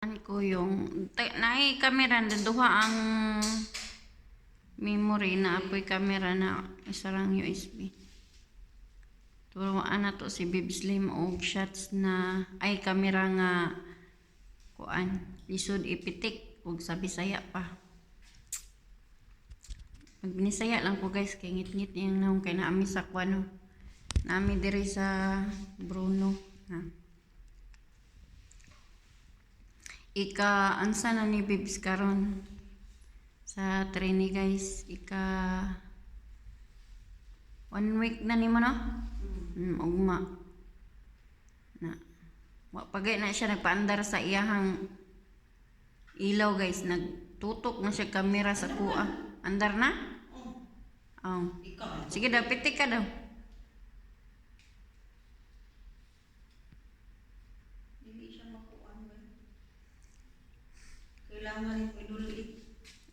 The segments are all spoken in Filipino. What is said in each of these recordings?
Ko yung naay camera na duha ang memory na apoy camera na isa lang USB. Turuan na to si Bib Slim og shots na ay camera nga kuan lisod ipitik ug sa Bisaya pa. Magbinisaya lang ko guys kay ngit-ngit yung naong kay naami sa kuano. Naami diri sa Bruno. Ha. Ika ansa na ni Bibs karon sa training guys. Ika 1 week na nimo no? Ugma. Na. Wa pagay na siya nagpaandar sa iyahang ilaw guys. Nagtutok na siya kamera sa kuha. Andar na? Oh. Sige daw, pitik ka daw. Kailangan idulit.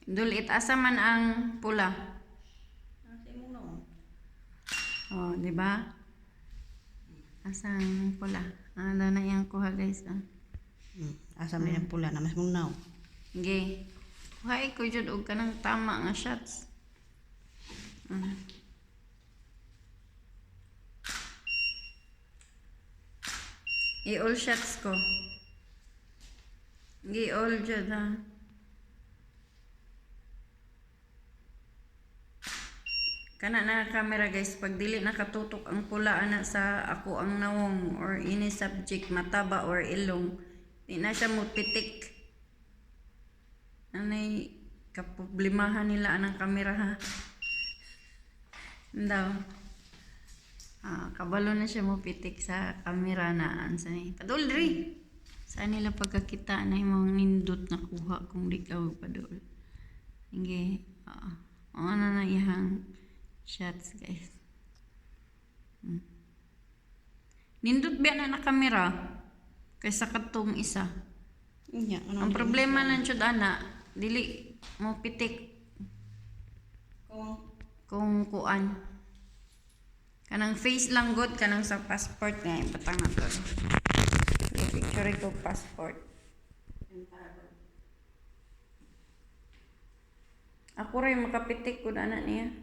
Dulit asa man ang pula. Oh, di ba? Asang pula. Ano na yang kuha guys. Asa man ang pula na mas mungnaw. Okay. Kuhay ko jud og kanang tama nga shots. I-all shots ko. I-all jud ha. Kana na camera guys, pag dili nakatutok ang pula ana sa ako ang nawong or any subject mataba or ilong, di na siya mo pitik. Anay kaproblemahan nila anang camera ha. Ndaw. Kabalo na siya mo pitik sa camera na ansa ni. Padul diri. Saan nila pagkakita na imong nindot na kuha kung di ka padul. Sige. Ano na iyang shots guys. Nindot ba na camera kaysa katong isa. Ang problema lang jud ana, dili mo pitik kung kuan. Kanang face lang good kanang sa passport nga ipatang na to. I-picture ko passport. Ako rin makapitik ko na niya.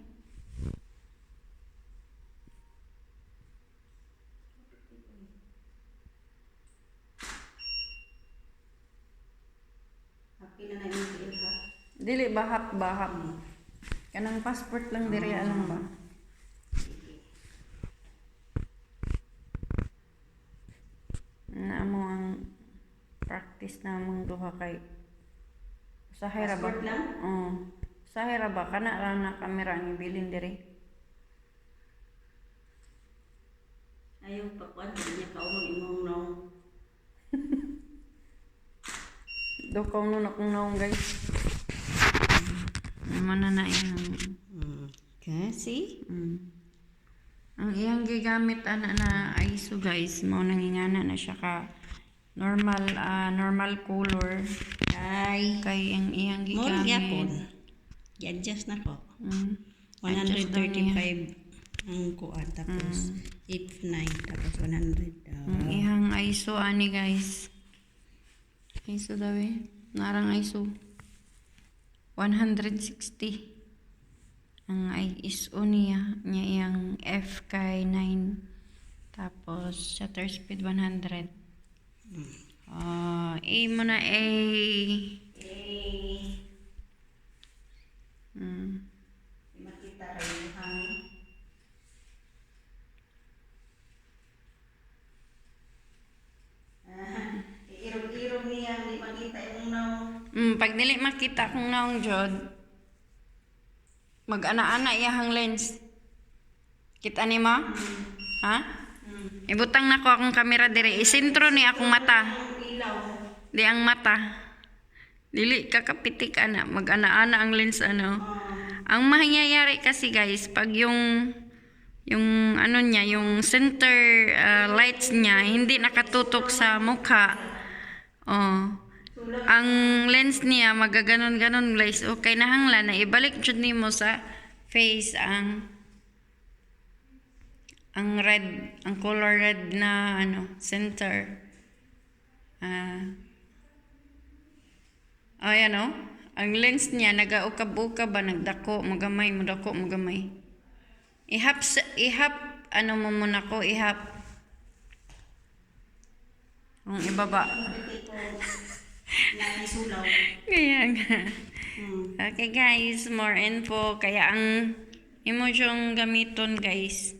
Dili bahak-bahak. Kanang passport lang diri alang ba? Na mo ang practice na mong duha kay usahay ra ba? Passport lang? Usahay ra ba kana ra na camera ang ibilin diri? Ayaw pa kuan niya kaumon imong naong. Do kung nun akong naong guys. Mana na iyang Kasi ang iyang gigamit ana na ISO guys mo nangingana na siya ka normal color kay ang iyang more gigamit yapon. I-adjust na ko. 135 ang kuan tapos 89 tapos 100. ang iyang ISO ani guys. ISO daw narang ISO 160 ang ISO niya iyang F kay 9 tapos shutter speed 100 A mo na A Makita ra yung hangin. Irog-irog niya di makita yung naong. pag dili makita kung naong jod mag-ana-ana iyahang lens. Kita ni mo? Ha? Ibutang na ko akong kamera dire. Isentro ni akong mata. Di ang mata. Dili kakapitik ana. Mag-ana-ana ang lens ano. Ang mangyayari kasi guys, pag yung ano niya, yung center lights niya, hindi nakatutok sa mukha. Ang lens niya magaganon-ganon guys. Okay nahanglan na ibalik jud nimo sa face ang red, ang color red na ano, center. Ayan oh. Ang lens niya nagaukab-ukab ba, nagdako, magamay, madako, magamay. Ihap, ano mo muna ko, ihap. Ang ibaba. Naisulaw. Kaya nga. Hmm. Okay guys, more info. Kaya ang emosyong gamiton guys,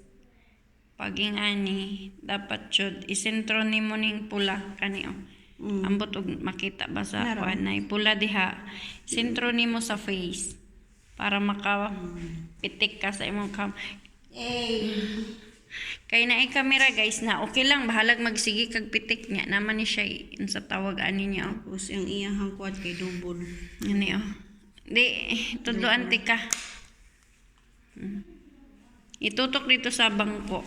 paging ani, dapat jud isentro nimo ning pula kani oh. Ambot og makita ba sa Naro. kuan na pula diha. Sentro nimo sa face para maka pitik ka sa imong kay na camera guys na okay lang bahalag magsige kag pitik niya naman ni siya sa tawag ani niya oh. Tapos yung iyang kuwad kay double. Ani oh. Di tudloan ti ka. Itutok dito sa bangko.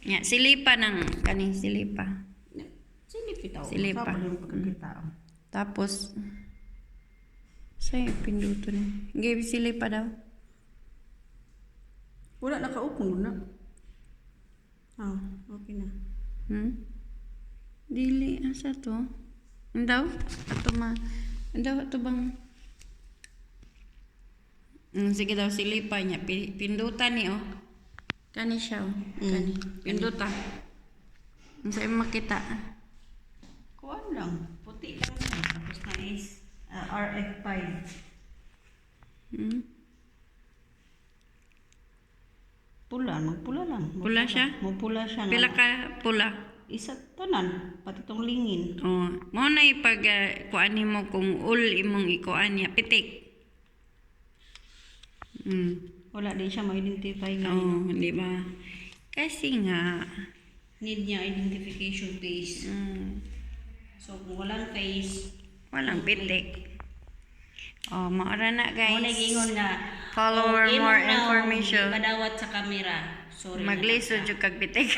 Nya silipa ng kaning silipa. Silip kita. Silipa. Sa yung pagkakita. Tapos sa'yo pinduton. Give silipa daw. Wala nakaupong na. Ah, okay na. Dili asa to? Andaw? Ato ma. Andaw ato bang sige daw silipa niya pindutan ni oh. Kani siya oh. Kani. Pinduta. Ang sa'yo makita. Kuwan lang. Puti lang siya. Tapos na is RF5. Pula. Magpula lang. Pula siya? Magpula siya. Pila ka pula? Isa tanan. Pati tong lingin. Oh, mo na ipag kuan nimo kung ul imong ikuan niya pitik. Wala din siya ma-identify nga. Oh, di ba? Kasi nga Need niya identification face. So, kung walang face, walang pitik. Oh, maara na guys. mo nagingon na Follow more information. Madawat sa camera. Sorry. Maglisod yung kag pitik.